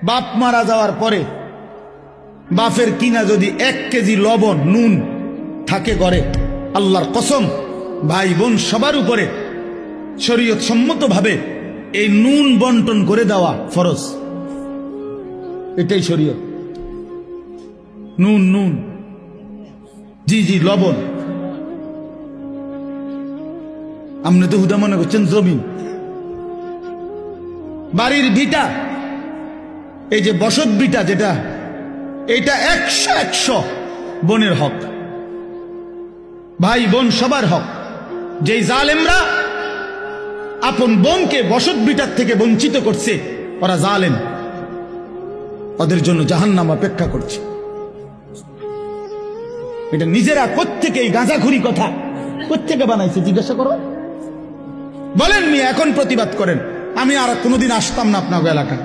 বাপ মারা যাওয়ার পরে বাপের কিনা যদি 1 কেজি লবণ নুন থাকে ঘরে, আল্লাহর কসম ভাই বোন সবার উপরে শরীয়ত সম্মতভাবে এই নুন বন্টন করে দেওয়া ফরজ। এটাই শরীয়ত। নুন নুন জি জি লবণ। আপনি তো হুদা মনে করছেন জমিন, বাড়ির ভিটা, এই যে বসত ভিটা যেটা, এটা 100 বোনের হক, ভাই বোন সবার হক। যেই জালেমরা আপন বোনকে বসত ভিটার থেকে বঞ্চিত করছে, ওরা জালেম, ওদের জন্য জাহান্নাম অপেক্ষা করছে। এটা নিজেরা কোত্থেকে এই গাঁজাখুরি কথা কোত্থেকে বানাইছে জিজ্ঞাসা করো। বলেন মিয়া, এখন প্রতিবাদ করেন, আমি আর কোনোদিন আসতাম না আপনার এলাকায়।